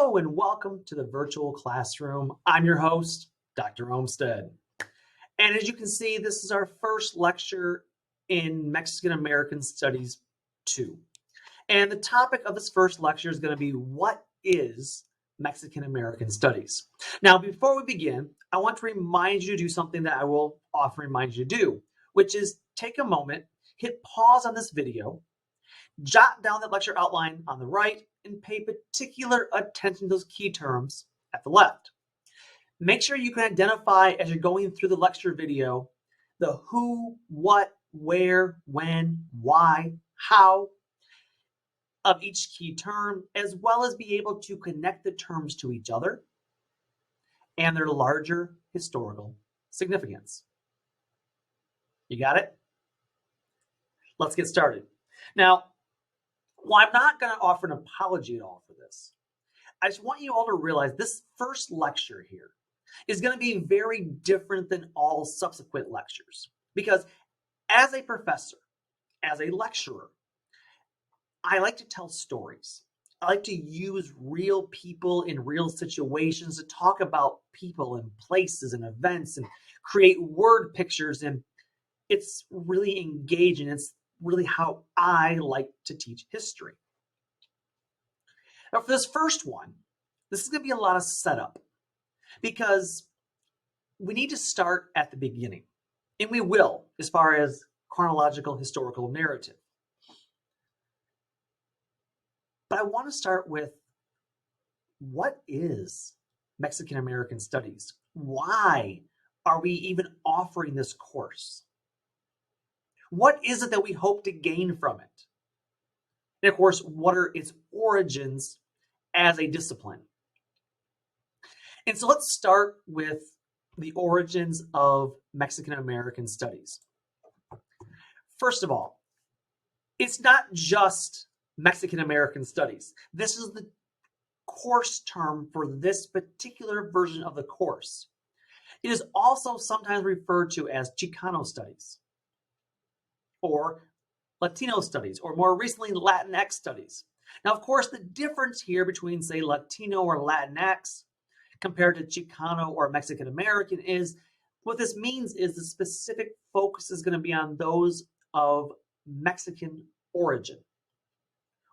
Hello and welcome to the virtual classroom. I'm your host, Dr. Olmsted. And as you can see, this is our first lecture in Mexican American Studies 2. And the topic of this first lecture is going to be, what is Mexican American Studies? Now, before we begin, I want to remind you to do something that I will often remind you to do, which is take a moment, hit pause on this video, jot down the lecture outline on the right, and pay particular attention to those key terms at the left. Make sure you can identify as you're going through the lecture video the who, what, where, when, why, how of each key term, as well as be able to connect the terms to each other and their larger historical significance. You got it? Let's get started. Now, while I'm not going to offer an apology at all for this, I just want you all to realize this first lecture here is going to be very different than all subsequent lectures. Because as a professor, as a lecturer, I like to tell stories. I like to use real people in real situations to talk about people and places and events and create word pictures. And it's really engaging. It's really how I like to teach history. Now, for this first one, this is going to be a lot of setup because we need to start at the beginning, and we will as far as chronological historical narrative. But I want to start with, what is Mexican American Studies? Why are we even offering this course? What is it that we hope to gain from it? And of course, what are its origins as a discipline? And so let's start with the origins of Mexican American Studies. First of all, it's not just Mexican American Studies. This is the course term for this particular version of the course. It is also sometimes referred to as Chicano Studies, or Latino Studies, or more recently, Latinx Studies. Now, of course, the difference here between, say, Latino or Latinx compared to Chicano or Mexican American is, what this means is the specific focus is going to be on those of Mexican origin,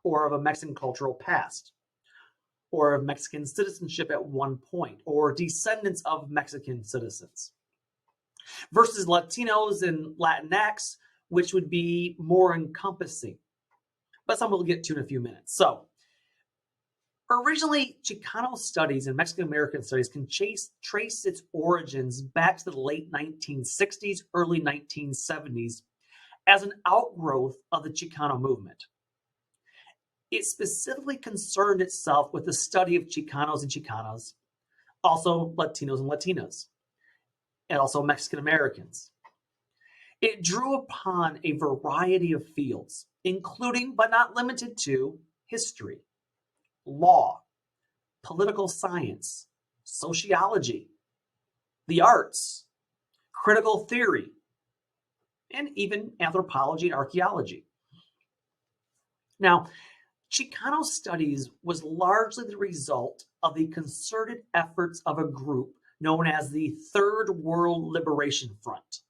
or of a Mexican cultural past, or of Mexican citizenship at one point, or descendants of Mexican citizens, versus Latinos and Latinx, which would be more encompassing, but some we'll get to in a few minutes. So, originally, Chicano studies and Mexican American studies can trace its origins back to the late 1960s, early 1970s, as an outgrowth of the Chicano movement. It specifically concerned itself with the study of Chicanos and Chicanas, also Latinos and Latinas, and also Mexican Americans. It drew upon a variety of fields, including but not limited to history, law, political science, sociology, the arts, critical theory, and even anthropology and archaeology. Now, Chicano studies was largely the result of the concerted efforts of a group known as the Third World Liberation Front.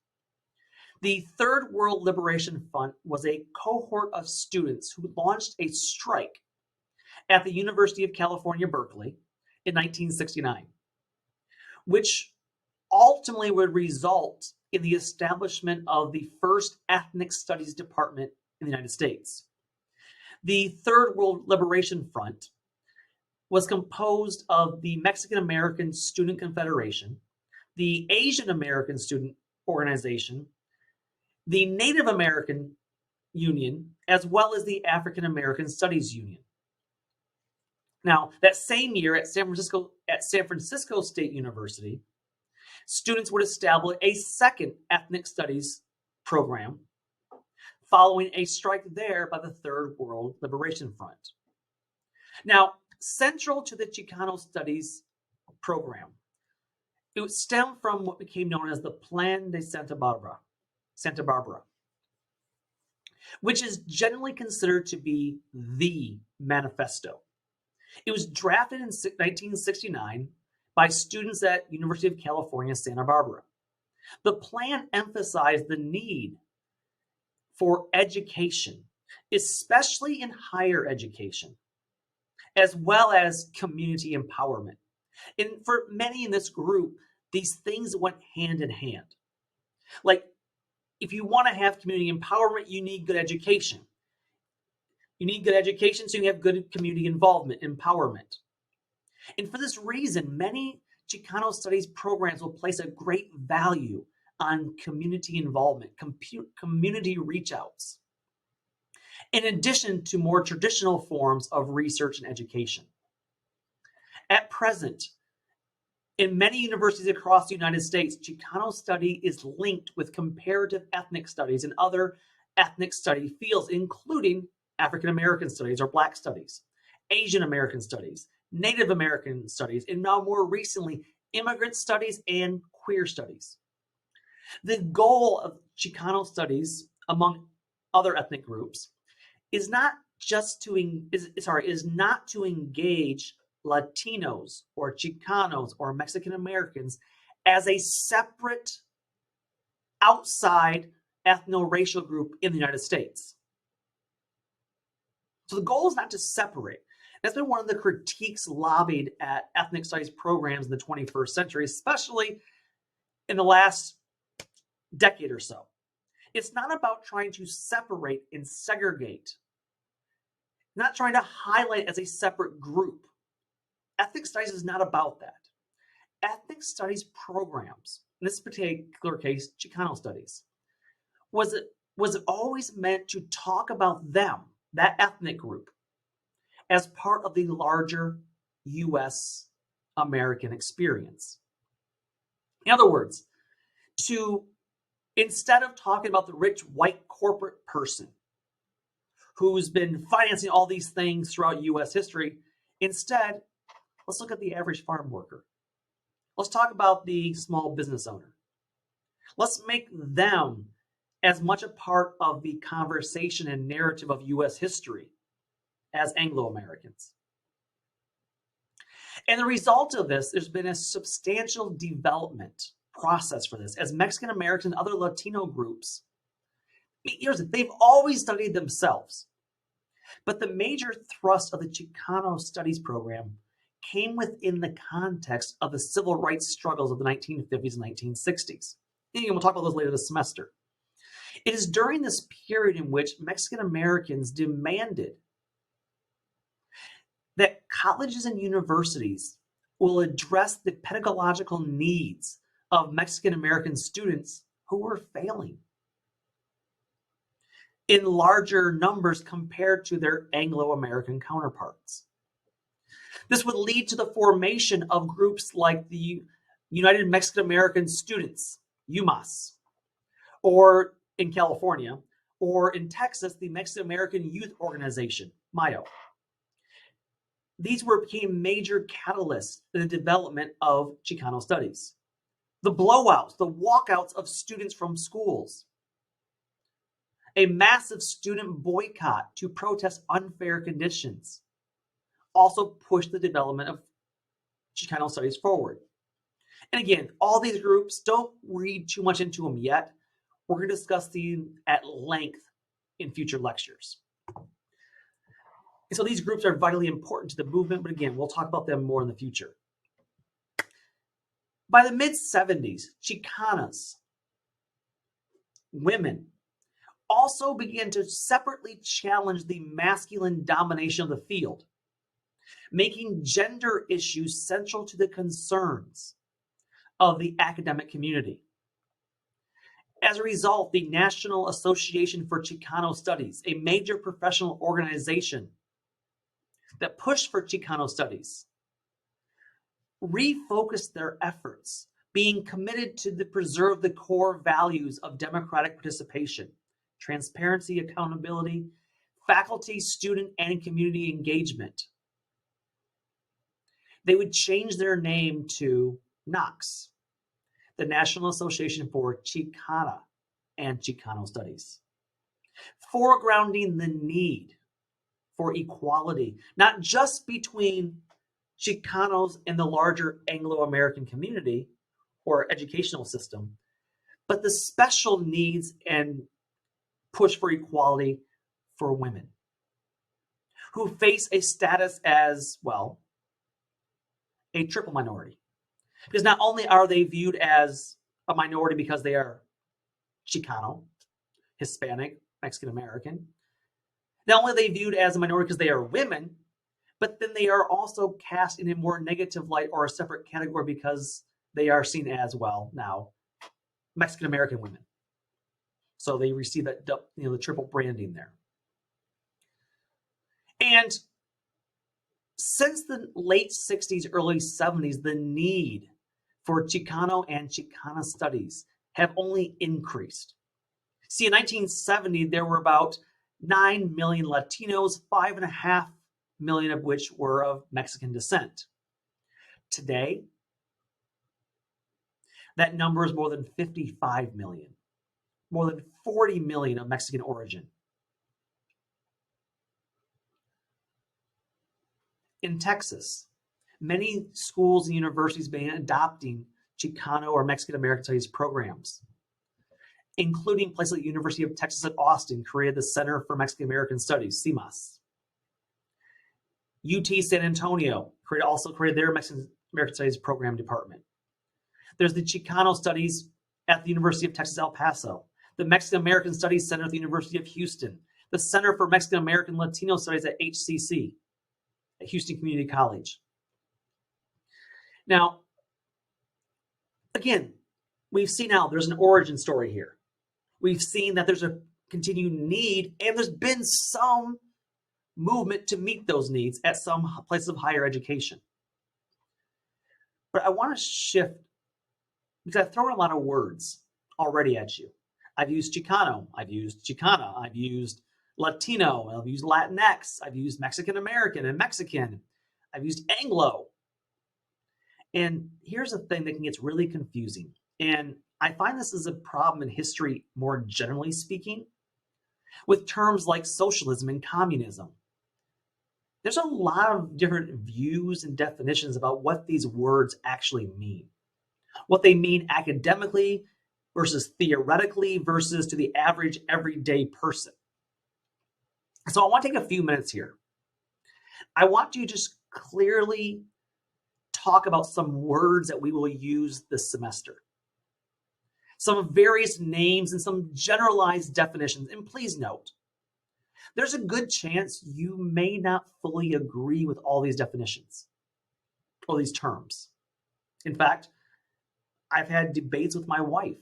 The Third World Liberation Front was a cohort of students who launched a strike at the University of California, Berkeley in 1969, which ultimately would result in the establishment of the first ethnic studies department in the United States. The Third World Liberation Front was composed of the Mexican American Student Confederation, the Asian American Student Organization, the Native American Union, as well as the African American Studies Union. Now, that same year at San Francisco State University, students would establish a second ethnic studies program following a strike there by the Third World Liberation Front. Now, central to the Chicano Studies program, it stemmed from what became known as the Plan de Santa Barbara, which is generally considered to be the manifesto. It was drafted in 1969 by students at University of California, Santa Barbara. The plan emphasized the need for education, especially in higher education, as well as community empowerment. And for many in this group, these things went hand in hand. Like, if you want to have community empowerment, you need good education. You need good education so you have good community involvement, empowerment. And for this reason, many Chicano studies programs will place a great value on community involvement, community reach outs, in addition to more traditional forms of research and education. At present, in many universities across the United States, Chicano study is linked with comparative ethnic studies and other ethnic study fields, including African American studies or Black studies, Asian American studies, Native American studies, and now more recently, immigrant studies and queer studies. The goal of Chicano studies among other ethnic groups is not to engage Latinos or Chicanos or Mexican Americans as a separate outside ethno-racial group in the United States. So the goal is not to separate. That's been one of the critiques lobbied at ethnic studies programs in the 21st century, especially in the last decade or so. It's not about trying to separate and segregate, not trying to highlight as a separate group. Ethnic studies is not about that. Ethnic studies programs, in this particular case, Chicano studies, was it always meant to talk about them, that ethnic group, as part of the larger U.S. American experience. In other words, instead of talking about the rich white corporate person who's been financing all these things throughout U.S. history, instead, let's look at the average farm worker. Let's talk about the small business owner. Let's make them as much a part of the conversation and narrative of U.S. history as Anglo Americans. And the result of this, there's been a substantial development process for this, as Mexican Americans and other Latino groups, they've always studied themselves. But the major thrust of the Chicano studies program came within the context of the civil rights struggles of the 1950s and 1960s. And we'll talk about those later this semester. It is during this period in which Mexican Americans demanded that colleges and universities will address the pedagogical needs of Mexican American students who were failing in larger numbers compared to their Anglo American counterparts. This would lead to the formation of groups like the United Mexican American Students, UMass, or in California, or in Texas, the Mexican American Youth Organization, MAYO. These became major catalysts in the development of Chicano studies. The blowouts, the walkouts of students from schools, a massive student boycott to protest unfair conditions, also pushed the development of Chicano studies forward. And again, all these groups, don't read too much into them yet. We're going to discuss these at length in future lectures. And so these groups are vitally important to the movement, but again, we'll talk about them more in the future. By the mid-70s, Chicanas, women, also began to separately challenge the masculine domination of the field, making gender issues central to the concerns of the academic community. As a result, the National Association for Chicano Studies, a major professional organization that pushed for Chicano studies, refocused their efforts, being committed to preserve the core values of democratic participation, transparency, accountability, faculty, student, and community engagement. They would change their name to NACS, the National Association for Chicana and Chicano Studies, foregrounding the need for equality, not just between Chicanos and the larger Anglo-American community or educational system, but the special needs and push for equality for women who face a status as, well, a triple minority. Because not only are they viewed as a minority because they are Chicano, Hispanic, Mexican American, not only are they viewed as a minority because they are women, but then they are also cast in a more negative light or a separate category because they are seen as, well, now Mexican American women. So they receive that, the triple branding there. And since the late 60s, early 70s, the need for Chicano and Chicana studies have only increased. See, in 1970, there were about 9 million Latinos, 5.5 million of which were of Mexican descent. Today, that number is more than 55 million, more than 40 million of Mexican origin. In Texas, many schools and universities began adopting Chicano or Mexican American Studies programs, including places like the University of Texas at Austin created the Center for Mexican American Studies, CMAS. UT San Antonio also created their Mexican American Studies program department. There's the Chicano Studies at the University of Texas, El Paso, the Mexican American Studies Center at the University of Houston, the Center for Mexican American Latino Studies at HCC, at Houston Community College. Now, again, we've seen now there's an origin story here. We've seen that there's a continued need, and there's been some movement to meet those needs at some places of higher education. But I want to shift, because I've thrown a lot of words already at you. I've used Chicano, I've used Chicana, I've used Latino, I've used Latinx, I've used Mexican American and Mexican, I've used Anglo. And here's the thing that gets really confusing. And I find this is a problem in history more generally speaking, with terms like socialism and communism. There's a lot of different views and definitions about what these words actually mean. What they mean academically versus theoretically versus to the average everyday person. So I want to take a few minutes here. I want you to just clearly talk about some words that we will use this semester. Some various names and some generalized definitions. And please note, there's a good chance you may not fully agree with all these definitions or these terms. In fact, I've had debates with my wife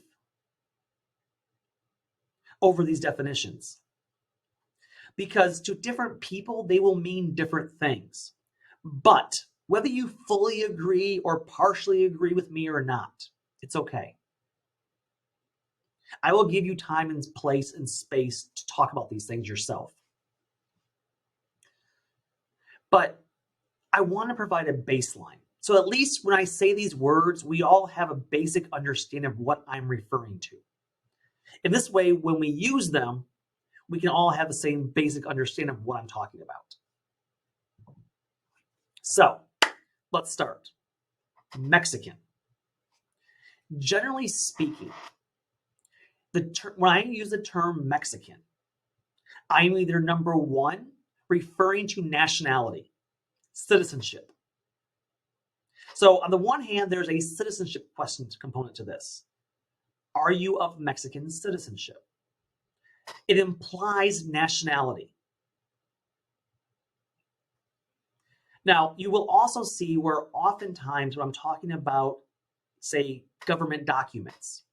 over these definitions. Because to different people, they will mean different things. But whether you fully agree or partially agree with me or not, it's okay. I will give you time and place and space to talk about these things yourself. But I want to provide a baseline. So at least when I say these words, we all have a basic understanding of what I'm referring to. In this way, when we use them, we can all have the same basic understanding of what I'm talking about. So let's start. Mexican. Generally speaking, when I use the term Mexican, I'm either number one, referring to nationality, citizenship. So on the one hand, there's a citizenship question component to this. Are you of Mexican citizenship? It implies nationality. Now, you will also see where oftentimes when I'm talking about, say, government documents,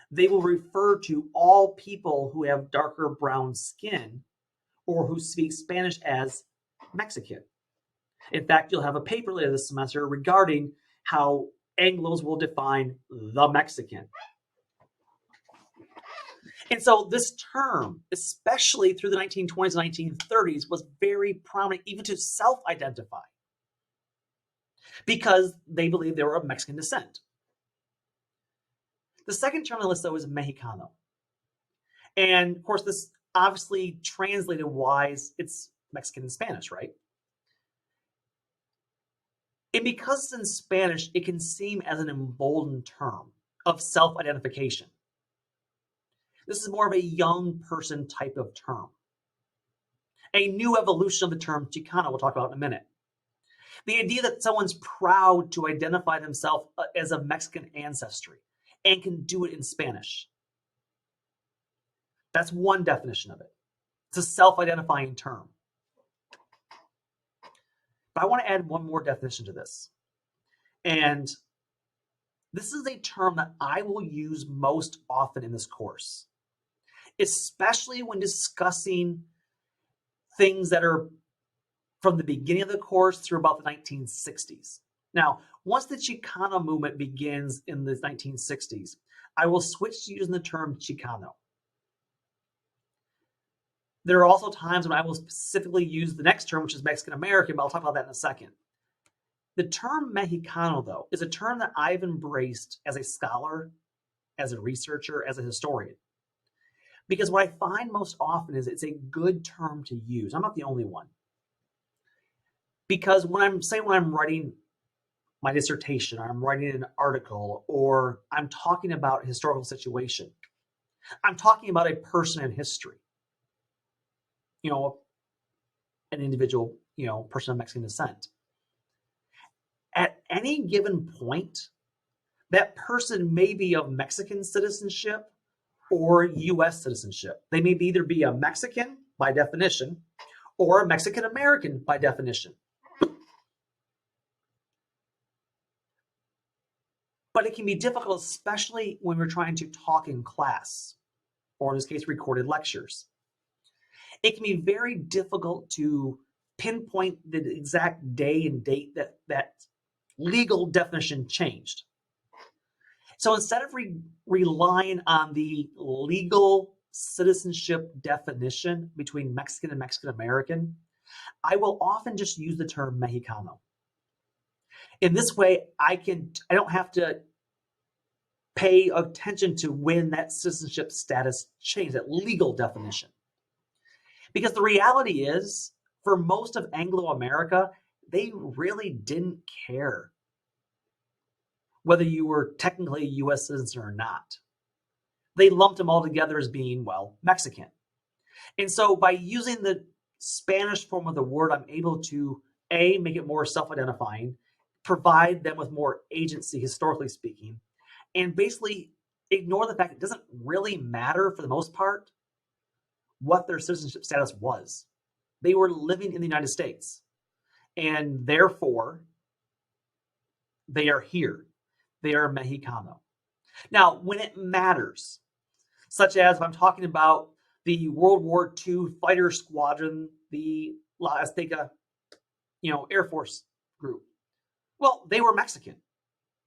they will refer to all people who have darker brown skin or who speak Spanish as Mexican. In fact, you'll have a paper later this semester regarding how Anglos will define the Mexican. And so this term, especially through the 1920s and 1930s, was very prominent even to self-identify because they believed they were of Mexican descent. The second term on the list, though, is Mexicano. And of course, this obviously translated wise, it's Mexican and Spanish, right? And because it's in Spanish, it can seem as an emboldened term of self-identification. This is more of a young person type of term. A new evolution of the term Chicano we'll talk about in a minute. The idea that someone's proud to identify themselves as of Mexican ancestry and can do it in Spanish. That's one definition of it. It's a self-identifying term. But I want to add one more definition to this. And this is a term that I will use most often in this course, especially when discussing things that are from the beginning of the course through about the 1960s. Now, once the Chicano movement begins in the 1960s, I will switch to using the term Chicano. There are also times when I will specifically use the next term, which is Mexican American, but I'll talk about that in a second. The term Mexicano, though, is a term that I've embraced as a scholar, as a researcher, as a historian. Because what I find most often is it's a good term to use. I'm not the only one. Because when I'm writing my dissertation, or I'm writing an article, or I'm talking about a historical situation, I'm talking about a person in history. An individual, person of Mexican descent. At any given point, that person may be of Mexican citizenship or U.S. citizenship. They may either be a Mexican by definition or a Mexican American by definition. But it can be difficult, especially when we're trying to talk in class, or in this case, recorded lectures. It can be very difficult to pinpoint the exact day and date that legal definition changed. So instead of relying on the legal citizenship definition between Mexican and Mexican American, I will often just use the term Mexicano. In this way, I don't have to pay attention to when that citizenship status changed, that legal definition. Because the reality is, for most of Anglo America, they really didn't care whether you were technically a U.S. citizen or not. They lumped them all together as being, Mexican. And so by using the Spanish form of the word, I'm able to, A, make it more self-identifying, provide them with more agency, historically speaking, and basically ignore the fact it doesn't really matter, for the most part, what their citizenship status was. They were living in the United States, and therefore, they are here. They are Mexicano. Now, when it matters, such as if I'm talking about the World War II fighter squadron, the La Azteca, Air Force group, they were Mexican.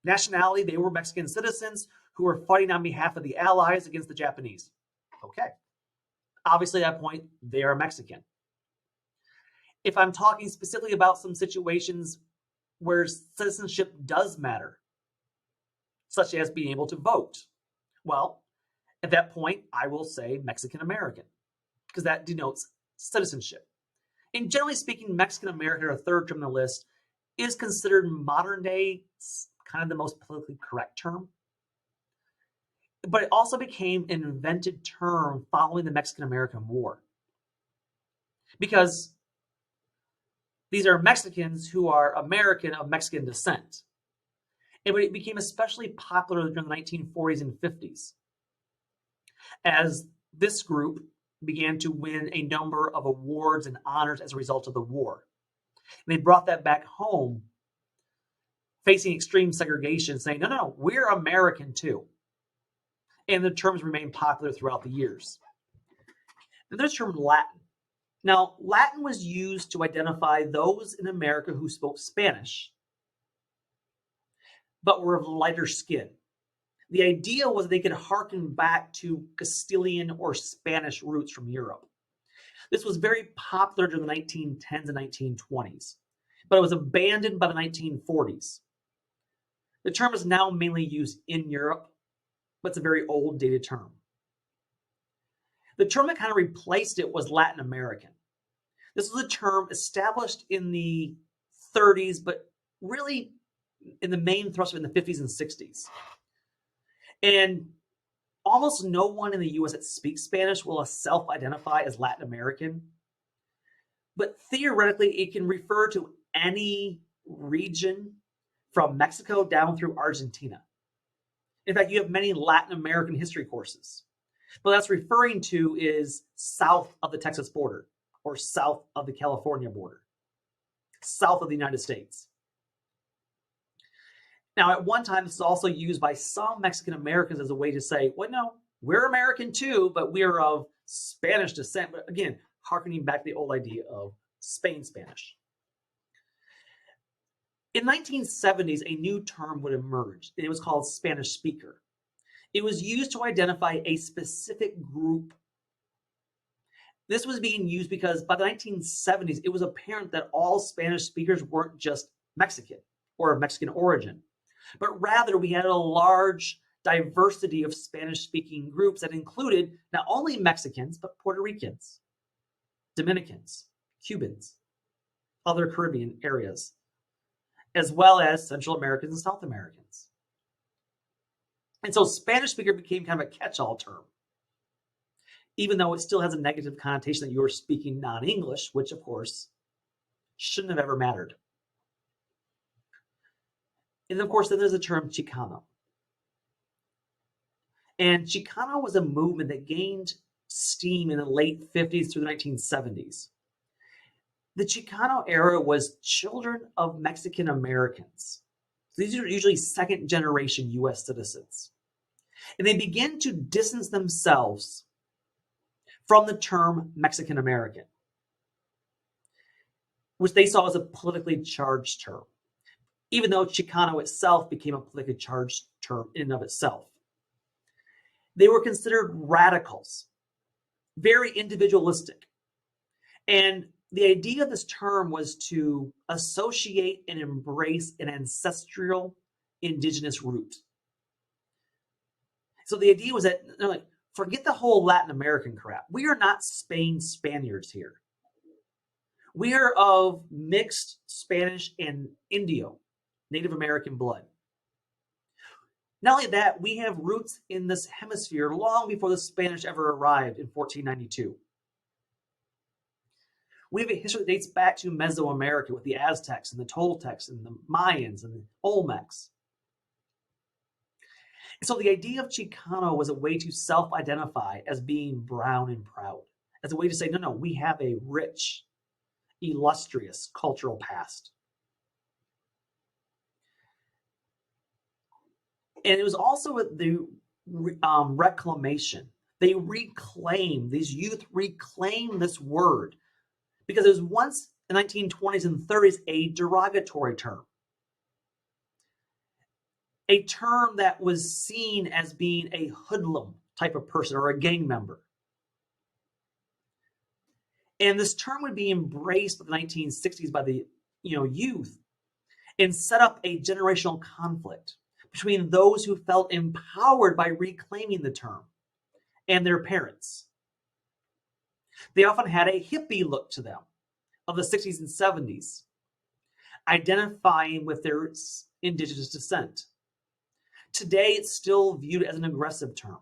Nationality, they were Mexican citizens who were fighting on behalf of the Allies against the Japanese. Okay. Obviously, at that point, they are Mexican. If I'm talking specifically about some situations where citizenship does matter, such as being able to vote, at that point, I will say Mexican American, because that denotes citizenship. And generally speaking, Mexican American, or third term on the list, is considered modern day kind of the most politically correct term. But it also became an invented term following the Mexican-American War. Because these are Mexicans who are American of Mexican descent. And it became especially popular during the 1940s and 50s, as this group began to win a number of awards and honors as a result of the war. And they brought that back home, facing extreme segregation, saying, no, we're American too. And the terms remained popular throughout the years. Then there's the term Latin. Now, Latin was used to identify those in America who spoke Spanish, but were of lighter skin. The idea was they could harken back to Castilian or Spanish roots from Europe. This was very popular during the 1910s and 1920s, but it was abandoned by the 1940s. The term is now mainly used in Europe, but it's a very old, dated term. The term that kind of replaced it was Latin American. This was a term established in the 30s, but really in the main thrust in the 50s and 60s. And almost no one in the US that speaks Spanish will self-identify as Latin American. But theoretically, it can refer to any region from Mexico down through Argentina. In fact, you have many Latin American history courses. But that's referring to is south of the Texas border or south of the California border, south of the United States. Now, at one time, this is also used by some Mexican Americans as a way to say, well, no, we're American too, but we are of Spanish descent. But again, harkening back to the old idea of Spain Spanish. In the 1970s, a new term would emerge. It was called Spanish speaker. It was used to identify a specific group. This was being used because by the 1970s, it was apparent that all Spanish speakers weren't just Mexican or of Mexican origin, but rather we had a large diversity of Spanish-speaking groups that included not only Mexicans, but Puerto Ricans, Dominicans, Cubans, other Caribbean areas, as well as Central Americans and South Americans. And so Spanish speaker became kind of a catch-all term, even though it still has a negative connotation that you're speaking non-English, which of course shouldn't have ever mattered. And of course, then there's the term Chicano. And Chicano was a movement that gained steam in the late 50s through the 1970s. The Chicano era was children of Mexican Americans. So these are usually second generation US citizens. And they begin to distance themselves from the term Mexican American, which they saw as a politically charged term, even though Chicano itself became a politically charged term in and of itself. They were considered radicals, very individualistic. And the idea of this term was to associate and embrace an ancestral indigenous root. So the idea was that they're like, forget the whole Latin American crap. We are not Spain Spaniards here. We are of mixed Spanish and Indio, Native American blood. Not only that, we have roots in this hemisphere long before the Spanish ever arrived in 1492. We have a history that dates back to Mesoamerica with the Aztecs and the Toltecs and the Mayans and the Olmecs. And so the idea of Chicano was a way to self-identify as being brown and proud, as a way to say, no, we have a rich, illustrious cultural past. And it was also the reclamation. These youth reclaimed this word because it was once in the 1920s and 30s a derogatory term. A term that was seen as being a hoodlum type of person or a gang member. And this term would be embraced by the 1960s by the youth and set up a generational conflict between those who felt empowered by reclaiming the term and their parents. They often had a hippie look to them of the 60s and 70s, identifying with their indigenous descent. Today, it's still viewed as an aggressive term,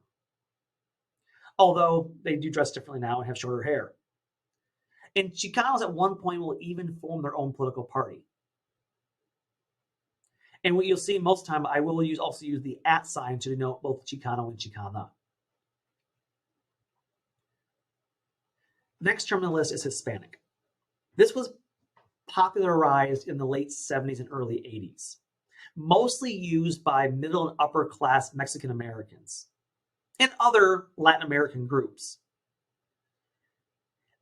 although they do dress differently now and have shorter hair. And Chicanos at one point will even form their own political party. And what you'll see most of the time, I will also use the @ sign to denote both Chicano and Chicana. Next term on the list is Hispanic. This was popularized in the late 70s and early 80s, mostly used by middle and upper class Mexican Americans and other Latin American groups.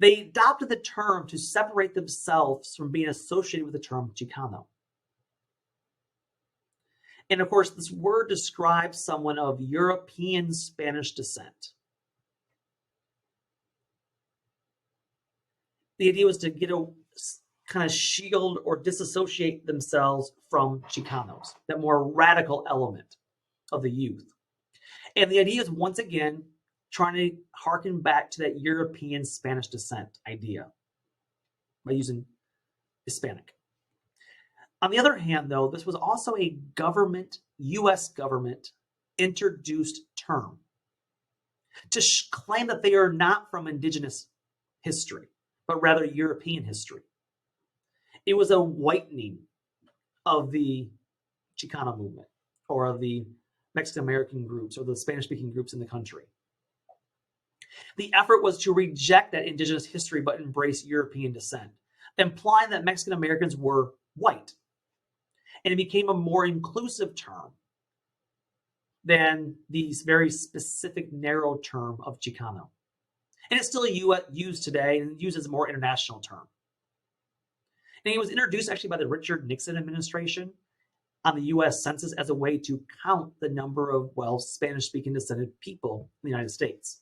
They adopted the term to separate themselves from being associated with the term Chicano. And of course, this word describes someone of European Spanish descent. The idea was to get a kind of shield or disassociate themselves from Chicanos, that more radical element of the youth. And the idea is, once again, trying to harken back to that European Spanish descent idea. by using Hispanic. On the other hand, though, this was also a U.S. government introduced term to claim that they are not from indigenous history, but rather European history. It was a whitening of the Chicano movement or of the Mexican American groups or the Spanish speaking groups in the country. The effort was to reject that indigenous history but embrace European descent, implying that Mexican Americans were white. And it became a more inclusive term than the very specific narrow term of Chicano. And it's still used today and used as a more international term. And it was introduced actually by the Richard Nixon administration on the U.S. Census as a way to count the number of, Spanish-speaking descended people in the United States.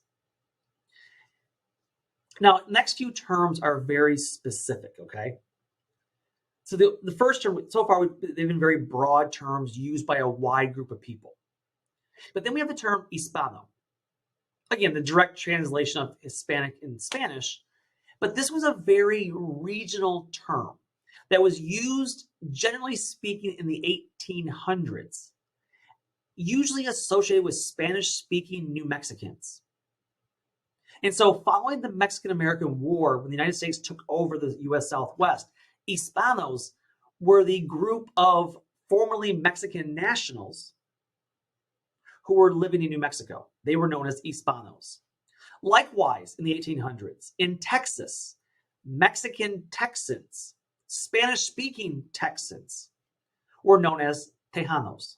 Now, next few terms are very specific, okay? So the first term, so far, they've been very broad terms used by a wide group of people. But then we have the term Hispano. Again, the direct translation of Hispanic in Spanish. But this was a very regional term that was used, generally speaking, in the 1800s, usually associated with Spanish-speaking New Mexicans. And so following the Mexican-American War, when the United States took over the U.S. Southwest, Hispanos were the group of formerly Mexican nationals who were living in New Mexico. They were known as Hispanos. Likewise, in the 1800s, in Texas, Mexican Texans, Spanish-speaking Texans were known as Tejanos.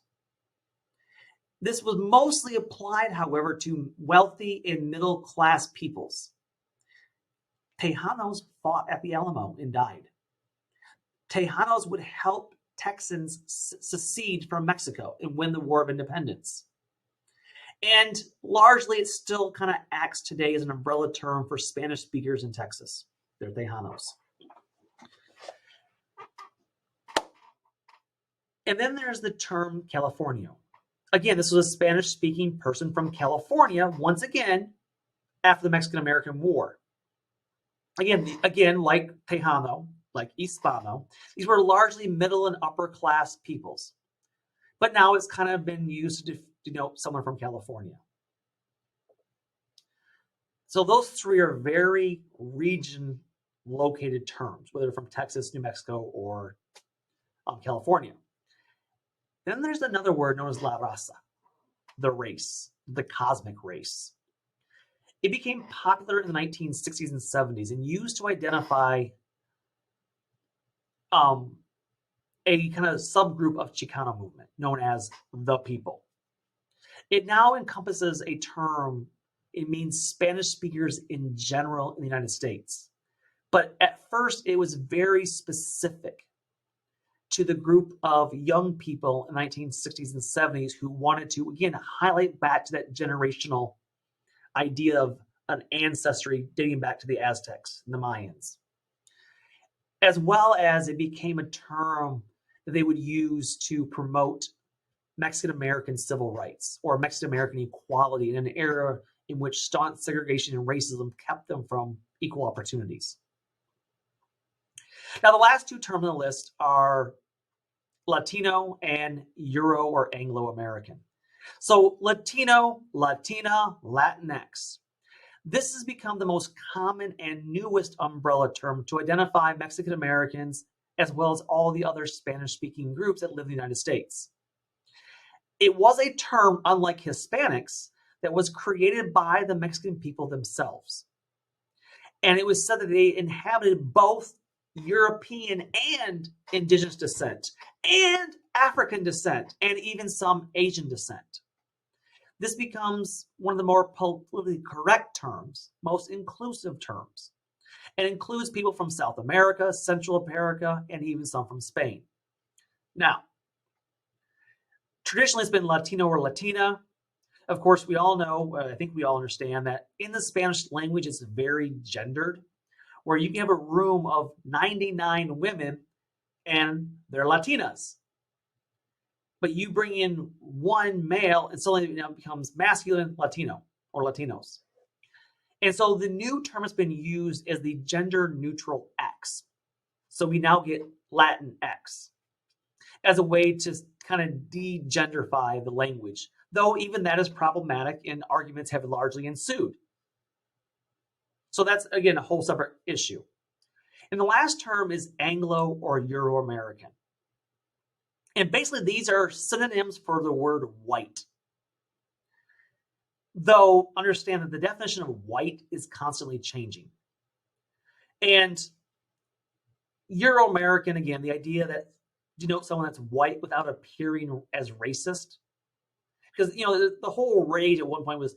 This was mostly applied, however, to wealthy and middle-class peoples. Tejanos fought at the Alamo and died. Tejanos would help Texans secede from Mexico and win the War of Independence. And largely, it still kind of acts today as an umbrella term for Spanish speakers in Texas. They're Tejanos. And then there's the term Californio. Again, this was a Spanish-speaking person from California, once again, after the Mexican-American War. Again, like Tejano, like Hispano, these were largely middle and upper-class peoples. But now it's kind of been used to denote someone from California. So those three are very region-located terms, whether from Texas, New Mexico, or California. Then there's another word known as la raza, the race, the cosmic race. It became popular in the 1960s and 70s and used to identify a kind of subgroup of Chicano movement known as the people. It now encompasses a term. It means Spanish speakers in general in the United States. But at first, it was very specific to the group of young people in the 1960s and 70s who wanted to, again, highlight back to that generational idea of an ancestry dating back to the Aztecs and the Mayans. As well as it became a term that they would use to promote Mexican-American civil rights or Mexican-American equality in an era in which staunch segregation and racism kept them from equal opportunities. Now, the last two terms on the list are Latino and Euro or Anglo-American. So Latino, Latina, Latinx. This has become the most common and newest umbrella term to identify Mexican Americans as well as all the other Spanish-speaking groups that live in the United States. It was a term, unlike Hispanics, that was created by the Mexican people themselves. And it was said that they inhabited both European and indigenous descent, and African descent, and even some Asian descent. This becomes one of the more politically correct terms, most inclusive terms, and includes people from South America, Central America, and even some from Spain. Now, traditionally it's been Latino or Latina. Of course, we all know, I think we all understand that in the Spanish language, it's very gendered, where you can have a room of 99 women and they're Latinas. But you bring in one male and suddenly it now becomes masculine Latino or Latinos. And so the new term has been used as the gender neutral X. So we now get Latinx as a way to kind of de-genderify the language, though even that is problematic and arguments have largely ensued. So that's, again, a whole separate issue. And the last term is Anglo or Euro-American. And basically these are synonyms for the word white. Though understand that the definition of white is constantly changing. And Euro-American, again, the idea that denotes someone that's white without appearing as racist. Because, the whole rage at one point was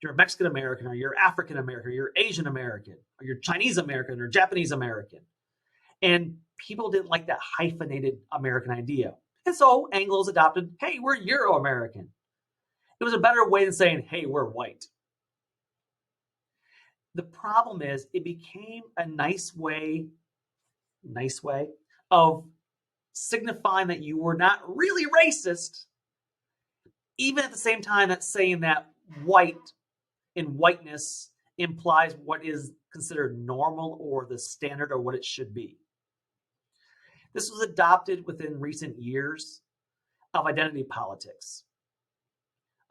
you're Mexican American, or you're African American, or you're Asian American, or you're Chinese American, or Japanese American. And people didn't like that hyphenated American idea. And so Anglos adopted, hey, we're Euro-American. It was a better way than saying, hey, we're white. The problem is it became a nice way of signifying that you were not really racist, even at the same time that saying that white in whiteness implies what is considered normal or the standard or what it should be. This was adopted within recent years of identity politics,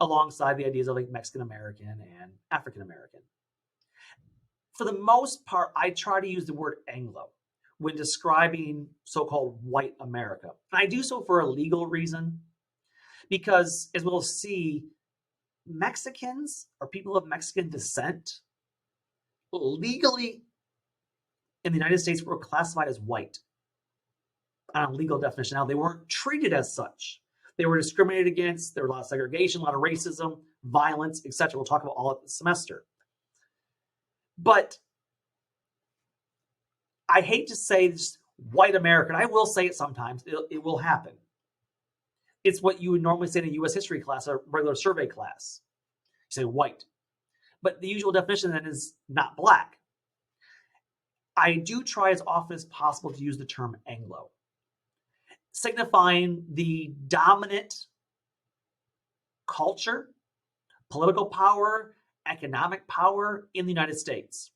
alongside the ideas of like Mexican American and African American. For the most part, I try to use the word Anglo when describing so-called white America. And I do so for a legal reason, because as we'll see, Mexicans or people of Mexican descent legally in the United States were classified as white on a legal definition. Now, they weren't treated as such. They were discriminated against. There was a lot of segregation, a lot of racism, violence, etc. We'll talk about all of the semester. But I hate to say this white American. I will say it sometimes. It will happen. It's what you would normally say in a U.S. history class or regular survey class. You say white. But the usual definition then is not black. I do try as often as possible to use the term Anglo, signifying the dominant culture, political power, economic power in the United States.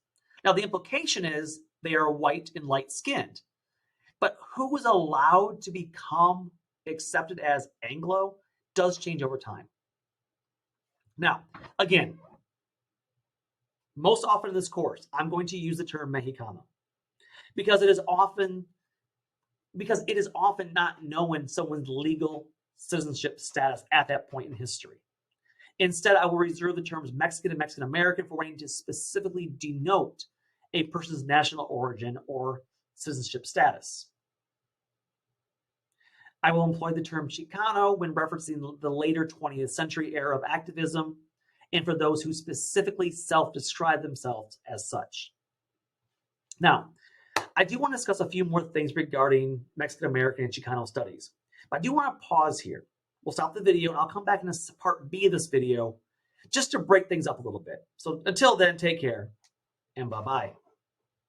Now, the implication is they are white and light-skinned. But who was allowed to become accepted as Anglo does change over time. Now, again, most often in this course, I'm going to use the term Mexicano because it is often not knowing someone's legal citizenship status at that point in history. Instead, I will reserve the terms Mexican and Mexican American for wanting to specifically denote a person's national origin or citizenship status. I will employ the term Chicano when referencing the later 20th century era of activism and for those who specifically self-describe themselves as such. Now, I do want to discuss a few more things regarding Mexican American and Chicano studies, but I do want to pause here. We'll stop the video and I'll come back in part B of this video just to break things up a little bit. So until then, take care and bye-bye.